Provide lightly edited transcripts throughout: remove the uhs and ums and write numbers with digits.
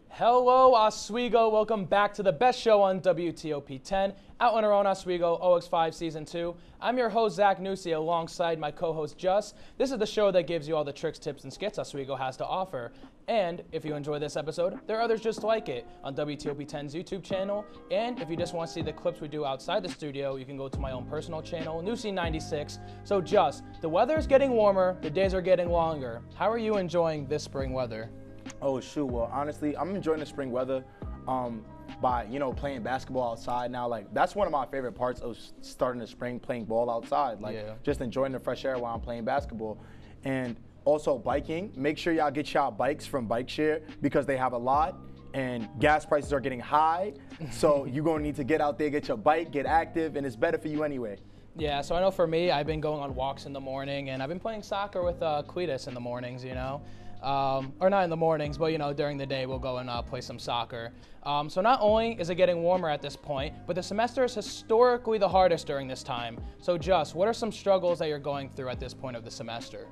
Hello, Oswego. Welcome back to the best show on WTOP 10, out on our own Oswego, OX5 Season 2. I'm your host, Zach Nussi, alongside my co-host, Just. This is the show that gives you all the tricks, tips, and skits Oswego has to offer. And if you enjoy this episode, there are others just like it on WTOP 10's YouTube channel. And if you just want to see the clips we do outside the studio, you can go to my own personal channel, Nussi96. So Just, the weather is getting warmer, the days are getting longer. How are you enjoying this spring weather? Oh shoot, well honestly, I'm enjoying the spring weather by, playing basketball outside now. Like, that's one of my favorite parts of starting the spring, playing ball outside. Like, just enjoying the fresh air while I'm playing basketball. And also biking. Make sure y'all get y'all bikes from Bike Share because they have a lot and gas prices are getting high. So you're gonna need to get out there, get your bike, get active, and it's better for you anyway. Yeah, so I know for me, I've been going on walks in the morning, and I've been playing soccer with Cletus in the mornings, or not in the mornings, but during the day we'll go and play some soccer. So not only is it getting warmer at this point, but the semester is historically the hardest during this time. So Just, what are some struggles that you're going through at this point of the semester?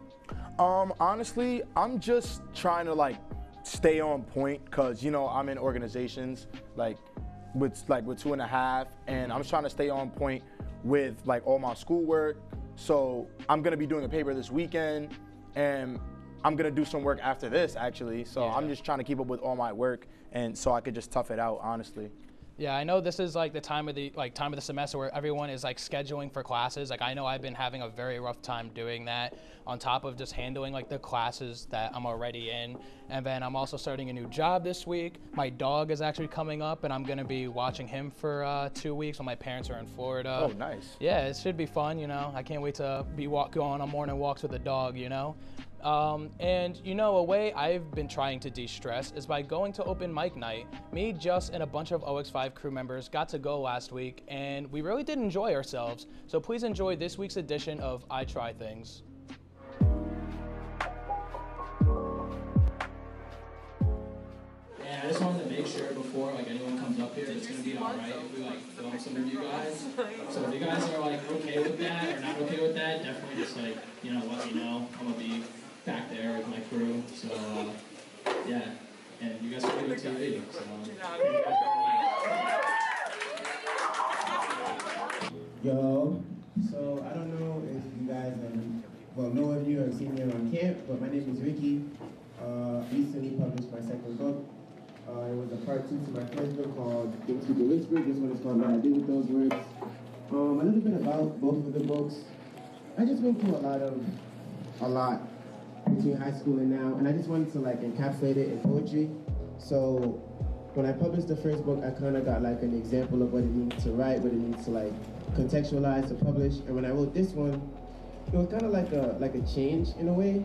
Honestly, I'm just trying to stay on point because I'm in organizations with 2.5, and I'm trying to stay on point with all my schoolwork. So I'm gonna be doing a paper this weekend, and I'm gonna do some work after this actually. So I'm just trying to keep up with all my work, and so I could just tough it out, honestly. Yeah, I know this is the time of the semester where everyone is scheduling for classes. I know I've been having a very rough time doing that, on top of just handling the classes that I'm already in. And then I'm also starting a new job this week. My dog is actually coming up, and I'm gonna be watching him for 2 weeks when my parents are in Florida. Oh, nice. Yeah, it should be fun. I can't wait to be going on morning walks with the dog. And a way I've been trying to de-stress is by going to open mic night. Me, Just, and a bunch of OX5 crew members got to go last week, and we really did enjoy ourselves. So please enjoy this week's edition of I Try Things. And I just wanted to make sure before anyone comes up here, it's gonna be all right if we film some of you guys. So if you guys are okay with that or not okay with that, definitely just let me know. I'm gonna be back there with my crew, so yeah, and you guys are doing TV, so Yo, so I don't know if you guys know of you have seen me on camp, but my name is Ricky. Recently published my second book. It was a part 2 to my first book called Things People Whisper. This one is called What I Did With Those Words. A little bit about both of the books. I just went through a lot between high school and now, and I just wanted to encapsulate it in poetry. So when I published the first book, I kind of got an example of what it means to write, what it means to contextualize, to publish. And when I wrote this one, it was kind of like a change in a way.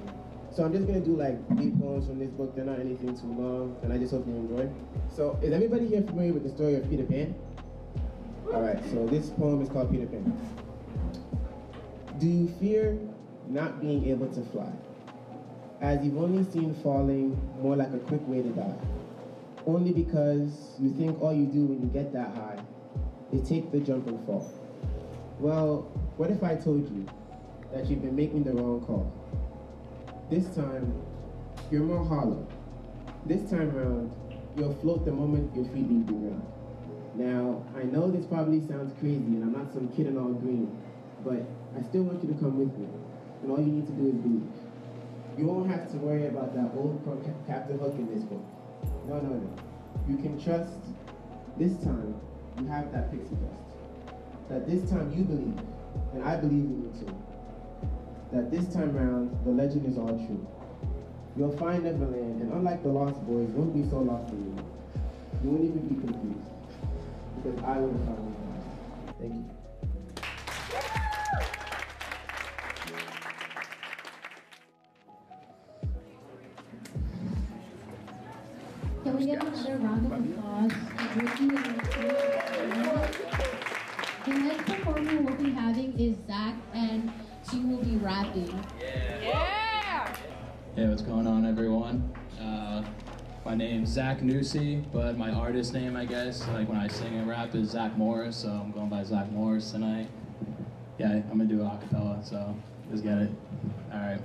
So I'm just gonna do 8 poems from this book. They're not anything too long, and I just hope you enjoy. So is everybody here familiar with the story of Peter Pan? All right, so this poem is called Peter Pan. Do you fear not being able to fly, as you've only seen falling more like a quick way to die, only because you think all you do when you get that high is take the jump and fall? Well, what if I told you that you've been making the wrong call? This time, you're more hollow. This time around, you'll float the moment your feet leave the ground. Now, I know this probably sounds crazy, and I'm not some kid in all green, but I still want you to come with me, and all you need to do is believe. You won't have to worry about that old Captain Hook in this book. No. You can trust this time you have that pixie dust. That this time you believe, and I believe in you too. That this time round, the legend is all true. You'll find Neverland, and unlike the Lost Boys, it won't be so lost for you. You won't even be confused, because I would have found you. Thank you. Can we get another round of applause for Ricky and Ricky? The next performer we'll be having is Zach, and she will be rapping. Yeah! Hey, what's going on, everyone? My name's Zach Nussi, but my artist name, I guess, when I sing and rap, is Zach Morris, so I'm going by Zach Morris tonight. Yeah, I'm gonna do a cappella, so let's get it. All right.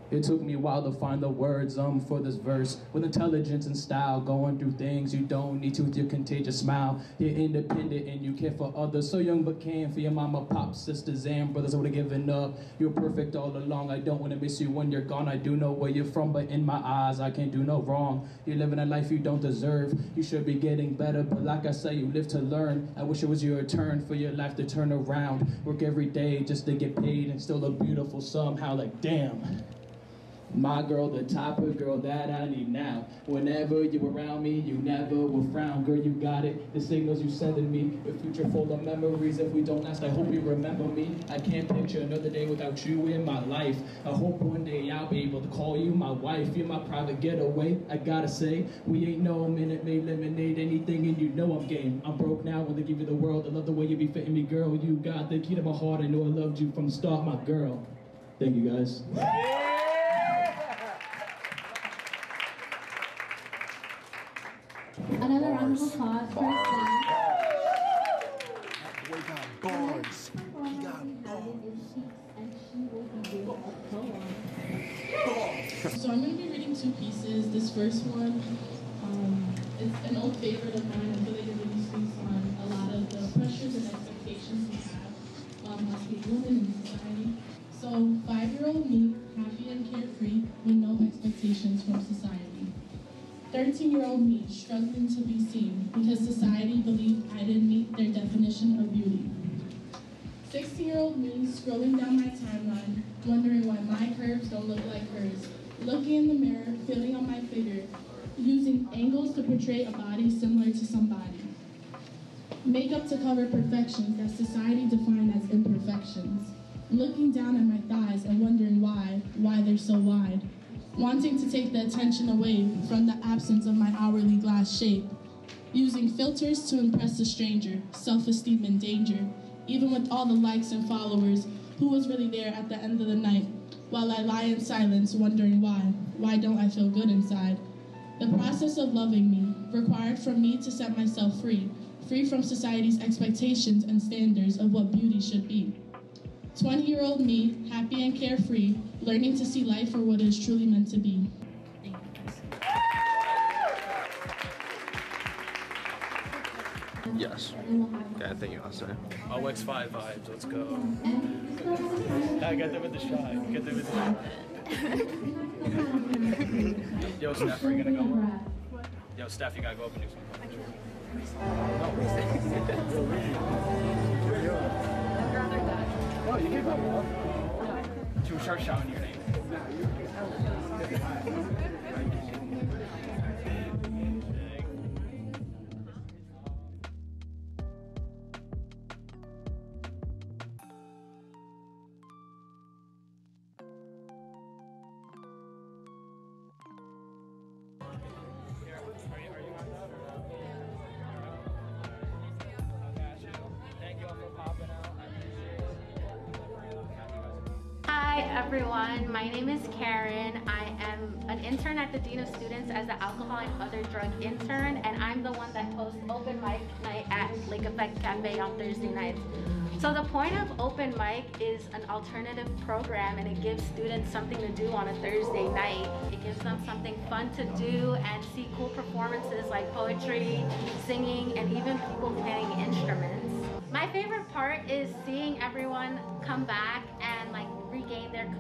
It took me a while to find the words for this verse. With intelligence and style, going through things you don't need to with your contagious smile. You're independent and you care for others. So young but can for your mama, pop, sisters, and brothers. I would have given up. You're perfect all along. I don't want to miss you when you're gone. I do know where you're from, but in my eyes, I can't do no wrong. You're living a life you don't deserve. You should be getting better, but like I say, you live to learn. I wish it was your turn for your life to turn around. Work every day just to get paid and still look beautiful somehow. Like, damn. My girl, the type of girl that I need now. Whenever you're around me, you never will frown. Girl, you got it. The signals you sending me, the future full of memories. If we don't last, I hope you remember me. I can't picture another day without you in my life. I hope one day I'll be able to call you my wife. You're my private getaway. I gotta say, we ain't no Minute Maid lemonade, anything, and you know I'm game. I'm broke now when they give you the world. I love the way you be fitting me, girl. You got the key to my heart. I know I loved you from the start, my girl. Thank you, guys. Another round of applause for Zach. We got bars. He got bars. So I'm going to be reading two pieces. This first one, it's an old favorite of mine. I feel like it really speaks on a lot of the pressures and expectations we have as women in society. So 5-year-old me, happy and carefree, with no expectations from society. 13-year-old me, struggling to be seen because society believed I didn't meet their definition of beauty. 16-year-old me, scrolling down my timeline, wondering why my curves don't look like hers. Looking in the mirror, feeling on my figure, using angles to portray a body similar to somebody. Makeup to cover perfections that society defined as imperfections. Looking down at my thighs and wondering why they're so wide. Wanting to take the attention away from the absence of my hourly glass shape. Using filters to impress a stranger, self-esteem in danger. Even with all the likes and followers, who was really there at the end of the night? While I lie in silence, wondering why don't I feel good inside? The process of loving me required from me to set myself free from society's expectations and standards of what beauty should be. 20-year-old me, happy and carefree, learning to see life for what it is truly meant to be. Yes. Okay, thank you, Austin. OX5 vibes, let's go. I got them with the shot. Get them with the shot. Yo, Steph, are you gonna go? Yo, Steph, you gotta go up and do something. Oh, you can go. To start shouting your name. Hi everyone, my name is Karen. I am an intern at the Dean of Students as the Alcohol and Other Drug Intern, and I'm the one that hosts open mic night at Lake Effect Cafe on Thursday nights. So the point of open mic is an alternative program, and it gives students something to do on a Thursday night. It gives them something fun to do and see cool performances like poetry, singing, and even people playing instruments. My favorite part is seeing everyone come back and like regain their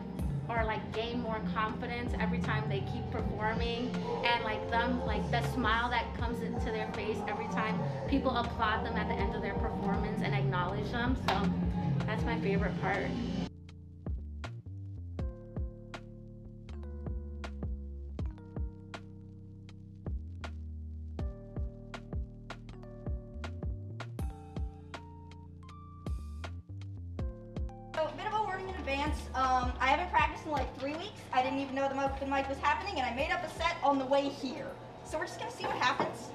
or like gain more confidence every time they keep performing, and like the smile that comes into their face every time people applaud them at the end of their performance and acknowledge them. So that's my favorite part. So, a bit of a warning in advance. I haven't practiced in like 3 weeks. I didn't even know the open mic was happening, and I made up a set on the way here. So we're just gonna see what happens.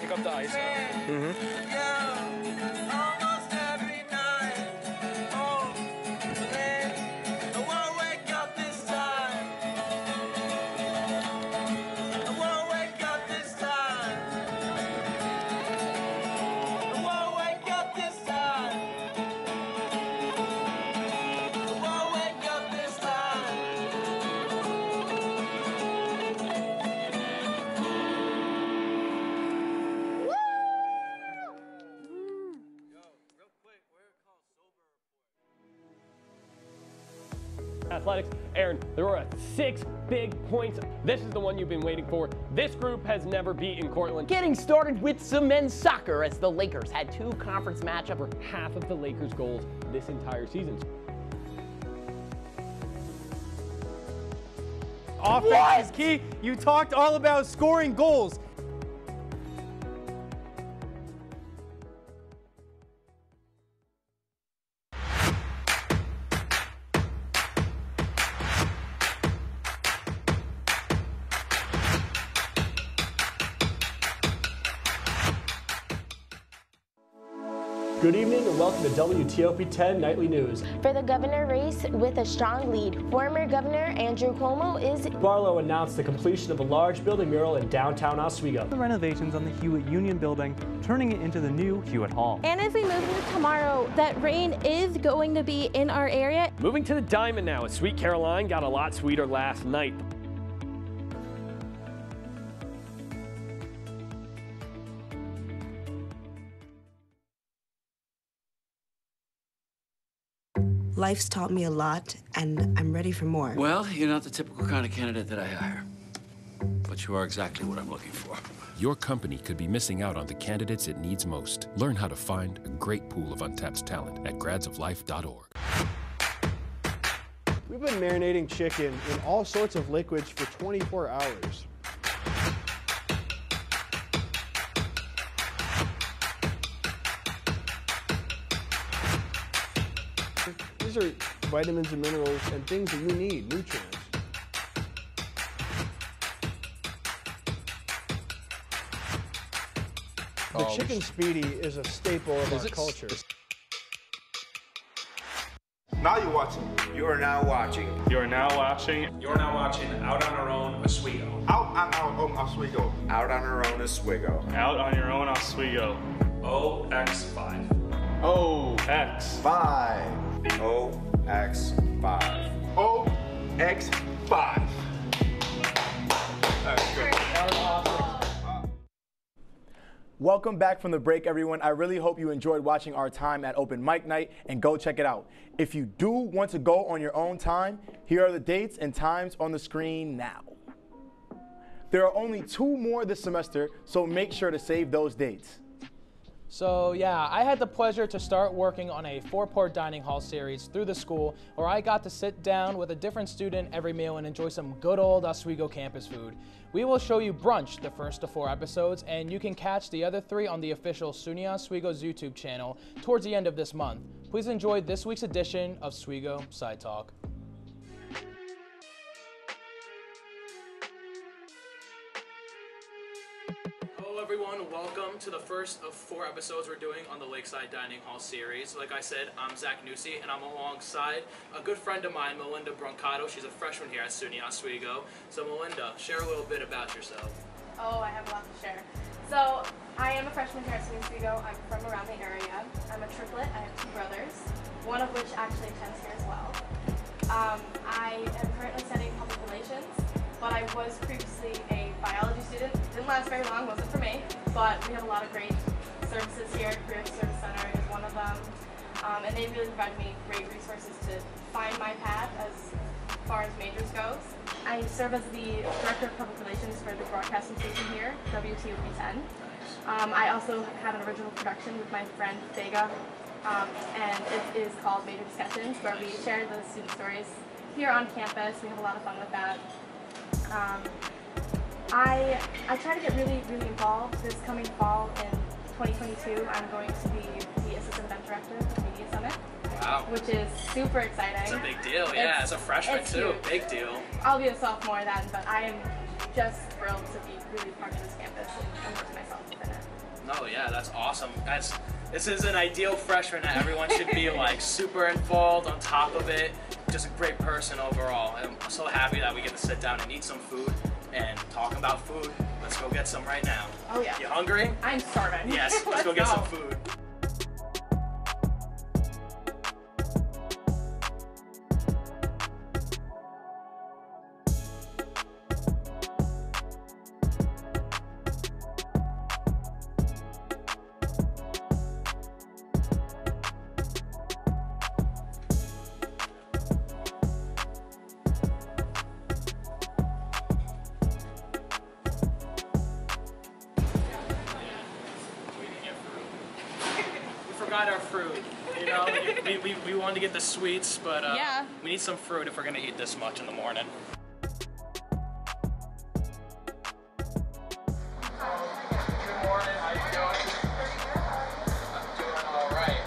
Pick up the ice. Athletics. Aaron, there were 6 big points. This is the one you've been waiting for. This group has never beaten Cortland. Getting started with some men's soccer as the Lakers had 2 conference matchups For half of the Lakers' goals this entire season. Offense is key. You talked all about scoring goals. Good evening and welcome to WTOP 10 Nightly News. For the governor race with a strong lead, former Governor Andrew Cuomo is... Barlow announced the completion of a large building mural in downtown Oswego. The renovations on the Hewitt Union building, turning it into the new Hewitt Hall. And as we move into tomorrow, that rain is going to be in our area. Moving to the Diamond now, as Sweet Caroline got a lot sweeter last night. Life's taught me a lot, and I'm ready for more. Well, you're not the typical kind of candidate that I hire, but you are exactly what I'm looking for. Your company could be missing out on the candidates it needs most. Learn how to find a great pool of untapped talent at gradsoflife.org. We've been marinating chicken in all sorts of liquids for 24 hours. These are vitamins and minerals and things that you need, nutrients. The chicken speedy is a staple of our culture. Now you're watching. You are now watching. You are now watching. You're now watching Out on Our Own Oswego. Out on our own Oswego. Out on our own Oswego. Out on your own Oswego. OX5. OX5. OX5. OX5. That's good. Welcome back from the break, everyone. I really hope you enjoyed watching our time at Open Mic Night, and go check it out. If you do want to go on your own time, here are the dates and times on the screen now. There are only 2 more this semester, so make sure to save those dates. So yeah, I had the pleasure to start working on a 4-part dining hall series through the school where I got to sit down with a different student every meal and enjoy some good old Oswego campus food. We will show you Brunch the first of 4 episodes, and you can catch the other 3 on the official SUNY Oswego's YouTube channel towards the end of this month. Please enjoy this week's edition of Oswego Side Talk. Hello everyone, welcome to the first of 4 episodes we're doing on the Lakeside Dining Hall series. Like I said, I'm Zach Nusi, and I'm alongside a good friend of mine, Melinda Brancato. She's a freshman here at SUNY Oswego. So Melinda, share a little bit about yourself. Oh, I have a lot to share. So, I am a freshman here at SUNY Oswego. I'm from around the area. I'm a triplet. I have 2 brothers, one of which actually attends here as well. I am currently studying public relations, but I was previously a biology student. Didn't last very long, wasn't for me, but we have a lot of great services here. Career Service Center is one of them, and they really provide me great resources to find my path as far as majors goes. I serve as the Director of Public Relations for the broadcasting station here, WTOP 10. I also have an original production with my friend Vega, and it is called Major Discussions, where we share the student stories here on campus. We have a lot of fun with that. I try to get really involved. This coming fall in 2022, I'm going to be the Assistant Event Director of the Media Summit. Wow. Which is super exciting. It's a big deal, yeah. As a freshman too, big deal. I'll be a sophomore then, but I am just thrilled to be really part of this campus and immerse myself within it. No, yeah, that's awesome. This is an ideal freshman that everyone should be like super involved, on top of it. Just a great person overall. I'm so happy that we get to sit down and eat some food and talk about food. Let's go get some right now. Oh yeah. You hungry? I'm starving. Yes, let's go get some food. Got our fruit, you know. we wanted to get the sweets, but yeah, we need some fruit if we're gonna eat this much in the morning. Good morning, how you doing? I'm doing all right.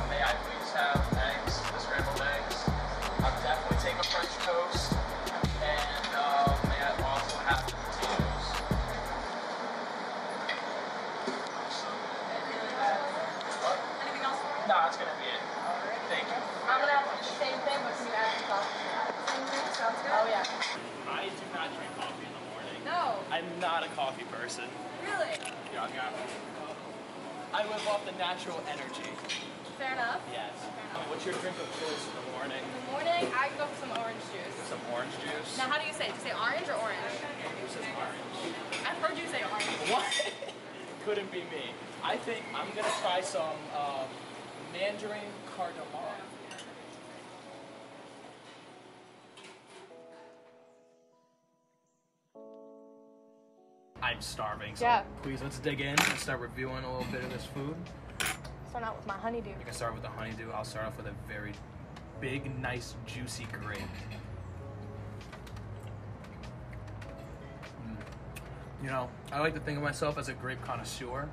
May I please have eggs, the scrambled eggs? I'll definitely take a French toast, and may I also have the potatoes? No, that's gonna be it. Thank you. I'm gonna have the same thing, but can you add some sauce? Same thing? Sounds good. Oh yeah. I do not drink coffee in the morning. No. I'm not a coffee person. Really? Yeah, I live off the natural energy. Fair enough. Yes. What's your drink of choice in the morning? In the morning, I go for some orange juice. Some orange juice? Now, how do you say it? Do you say orange or orange? Who says orange? I've heard you say orange. What? Couldn't be me. I think I'm gonna try some mandarin cardamom. I'm starving, so please let's dig in and start reviewing a little bit of this food. Start out with my honeydew. You can start with the honeydew. I'll start off with a very big, nice, juicy grape. You know, I like to think of myself as a grape connoisseur,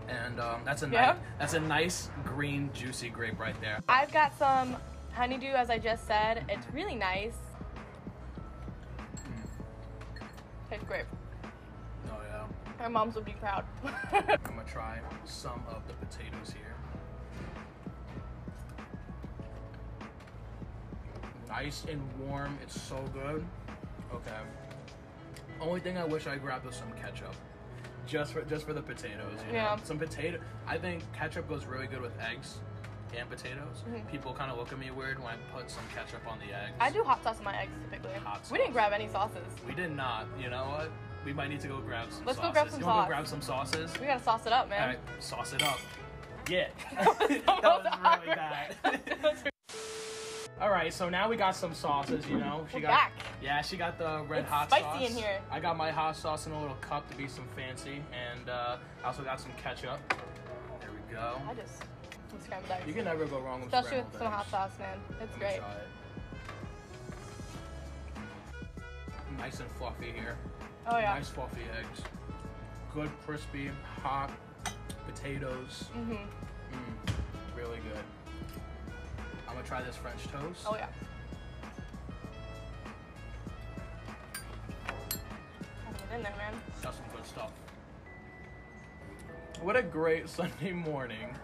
and that's a nice green, juicy grape right there. I've got some honeydew, as I just said. It's really nice. Tastes great. Oh yeah. My moms would be proud. I'm gonna try some of the potatoes here. Nice and warm. It's so good. Okay. Only thing I wish I grabbed was some ketchup, just for the potatoes. You know? Some potato. I think ketchup goes really good with eggs and potatoes. People kind of look at me weird when I put some ketchup on the eggs. I do hot sauce on my eggs typically. Hot sauce. We didn't grab any sauces. We did not. You know what? We might need to go grab some Let's sauces. go grab some you sauce. want to go grab some sauces? We gotta sauce it up, man. All right, sauce it up. Yeah. That was really bad. All right, so now we got some sauces, you know. She got back. Yeah, she got the red It's hot spicy sauce. in here. I got my hot sauce in a little cup to be some fancy, and I also got some ketchup. There we go. I just some scrambled eggs. You can never go wrong with Especially scrambled with some eggs. hot sauce, man. It's great. Try it. Nice and fluffy here. Oh yeah. Nice fluffy eggs. Good crispy, hot potatoes. Really good. I'm gonna try this French toast. Oh yeah. Get in there, man. Got some good stuff. What a great Sunday morning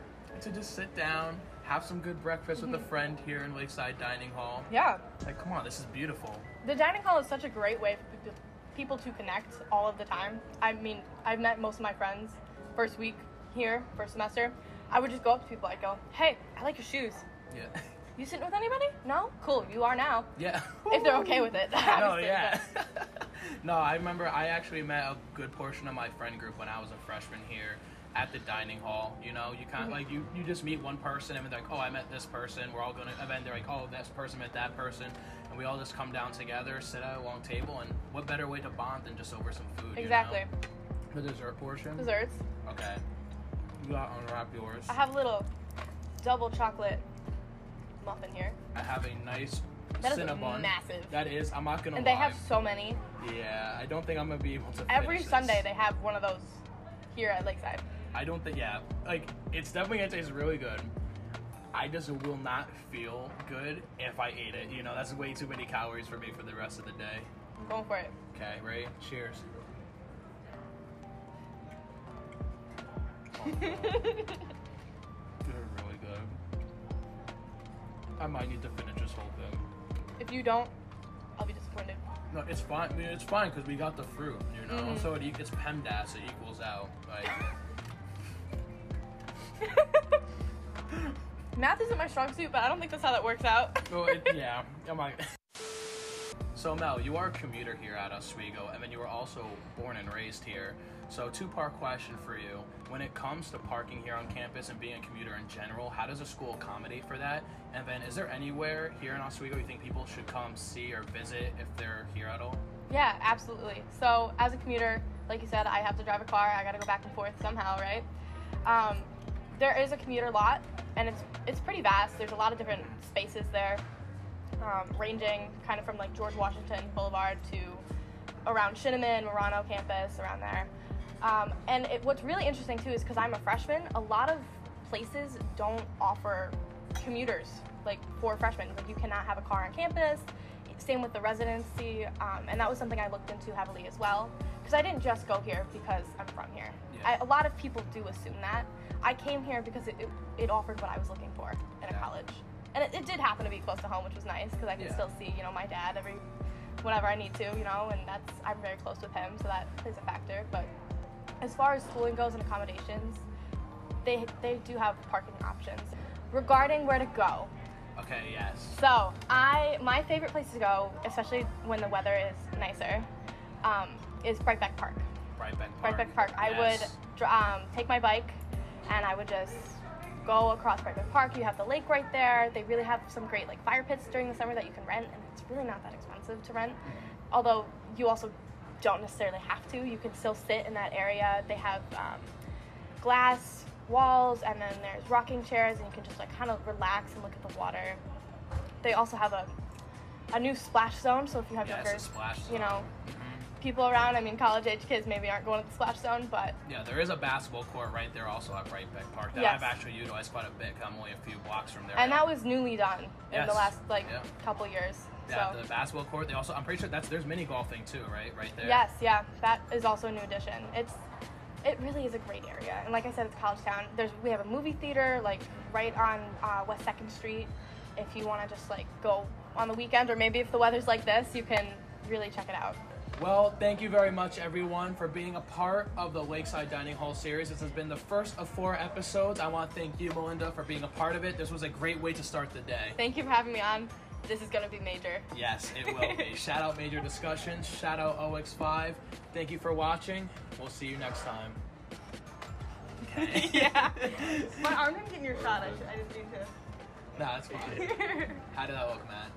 to just sit down, have some good breakfast with a friend here in Lakeside Dining Hall. Yeah. Like, come on, this is beautiful. The dining hall is such a great way for people to connect all of the time. I mean, I've met most of my friends first week here, first semester. I would just go up to people, I'd go, hey, I like your shoes. Yeah. You sitting with anybody? No? Cool, you are now. Yeah. If they're okay with it. No, obviously, yeah. No, I remember I actually met a good portion of my friend group when I was a freshman here at the dining hall. You know, you kind of like, you just meet one person and they're like, oh, I met this person. We're all going to, and then they're like, oh, this person met that person. And we all just come down together, sit at a long table, and what better way to bond than just over some food, Exactly. You know? The dessert portion? Desserts. Okay. You got to unwrap yours. I have a little double chocolate muffin here. I have a nice That is Cinnabon. massive. That is, I'm not gonna And lie. they have so many. Yeah, I don't think I'm gonna be able to Every finish Sunday this. they have one of those here at Lakeside. I don't think, yeah, like, it's definitely gonna taste really good. I just will not feel good if I ate it. You know, that's way too many calories for me for the rest of the day. Going for it. Okay, ready? Cheers. They're really good. I might need to finish this whole thing. If you don't, I'll be disappointed. No, it's fine. I mean, it's fine because we got the fruit, you know? Mm-hmm. So it's PEMDAS, it equals out. Like. Math isn't my strong suit, but I don't think that's how that works out. Well, yeah. I'm like. So Mel, you are a commuter here at Oswego, and then you were also born and raised here. So two-part question for you. When it comes to parking here on campus and being a commuter in general, how does a school accommodate for that? And then is there anywhere here in Oswego you think people should come see or visit if they're here at all? Yeah, absolutely. So as a commuter, like you said, I have to drive a car. I got to go back and forth somehow, right? There is a commuter lot, and it's pretty vast. There's a lot of different spaces there, ranging kind of from like George Washington Boulevard to around Shinneman, Marano campus, around there. And what's really interesting too is because I'm a freshman, a lot of places don't offer commuters like for freshmen. Like you cannot have a car on campus. Same with the residency, and that was something I looked into heavily as well. Because I didn't just go here because I'm from here. Yeah. A lot of people do assume that. I came here because it offered what I was looking for in a college. And it did happen to be close to home, which was nice because I could still see, you know, my dad whenever I need to, you know, and I'm very close with him, so that plays a factor. But as far as schooling goes and accommodations, they do have parking options. Regarding where to go. Okay, yes. So my favorite place to go, especially when the weather is nicer, is Brightbeck Park. Brightbeck Park. Yes. I would take my bike and I would just go across Brightbeck Park. You have the lake right there. They really have some great like fire pits during the summer that you can rent, and it's really not that expensive to rent. Although you also don't necessarily have to. You can still sit in that area. They have glass walls, and then there's rocking chairs, and you can just like kind of relax and look at the water. They also have a new splash zone, so if you have younger, you know, people around, I mean, college-age kids maybe aren't going to the splash zone, but... Yeah, there is a basketball court right there also at Brightbeck Park that I've actually utilized quite a bit. I'm only a few blocks from there. And that was newly done in the last, couple years. Yeah, so. the basketball court, they also, I'm pretty sure there's mini golfing too, right? Right there. Yes, yeah, that is also a new addition. It really is a great area. And like I said, it's college town. We have a movie theater, like, right on West 2nd Street. If you want to just, like, go on the weekend, or maybe if the weather's like this, you can really check it out. Well, thank you very much, everyone, for being a part of the Lakeside Dining Hall series. This has been the first of 4 episodes. I want to thank you, Melinda, for being a part of it. This was a great way to start the day. Thank you for having me on. This is going to be major. Yes, it will be. Shout out Major Discussions. Shout out OX5. Thank you for watching. We'll see you next time. Okay. Yeah. My arm didn't get in your shot. I didn't mean to. Nah, that's fine. How did that look, Matt?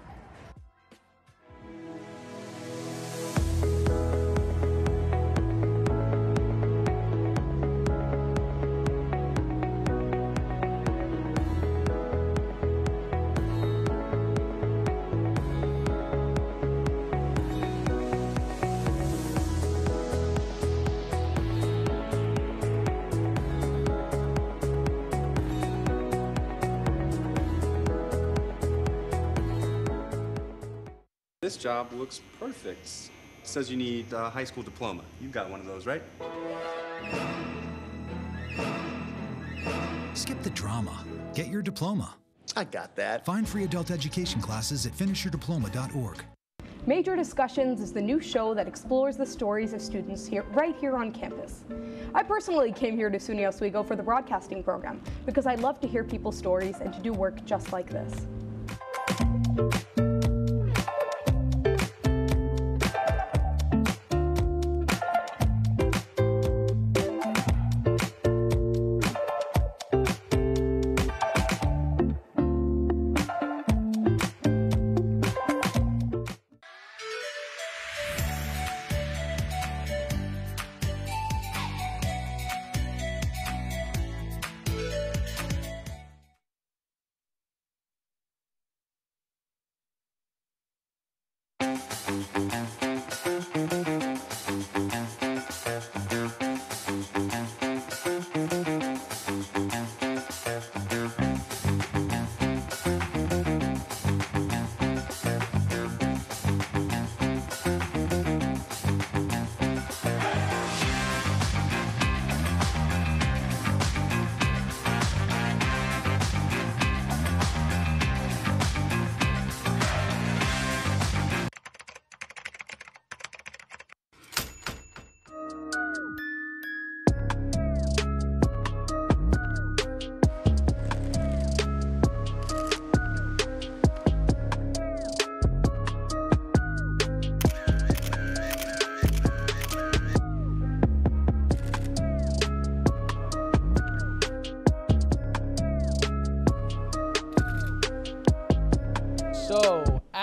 This job looks perfect. It says you need a high school diploma. You've got one of those, right? Skip the drama. Get your diploma. I got that. Find free adult education classes at finishyourdiploma.org. Major Discussions is the new show that explores the stories of students right here on campus. I personally came here to SUNY Oswego for the broadcasting program because I love to hear people's stories and to do work just like this.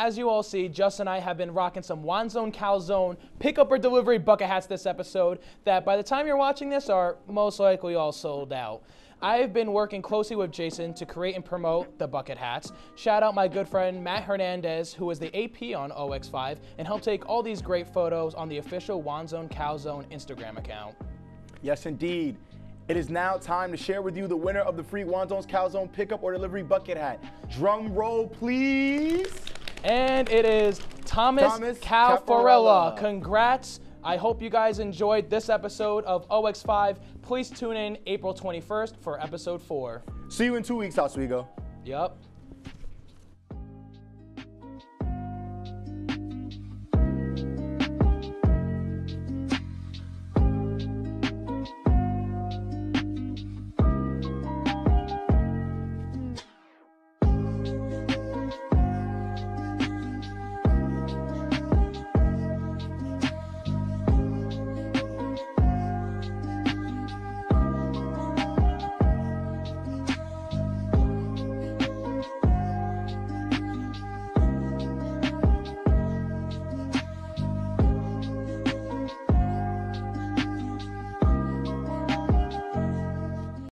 as you all see, Justin and I have been rocking some Wanzone Calzone pickup or delivery bucket hats this episode that by the time you're watching this are most likely all sold out. I've been working closely with Jason to create and promote the bucket hats. Shout out my good friend Matt Hernandez, who is the AP on OX5 and helped take all these great photos on the official Wanzone Calzone Instagram account. Yes, indeed. It is now time to share with you the winner of the free Wanzone's Calzone pickup or delivery bucket hat. Drum roll, please. And it is Thomas Calforella. Congrats. I hope you guys enjoyed this episode of OX5. Please tune in April 21st for episode 4. See you in 2 weeks, Oswego. Yup.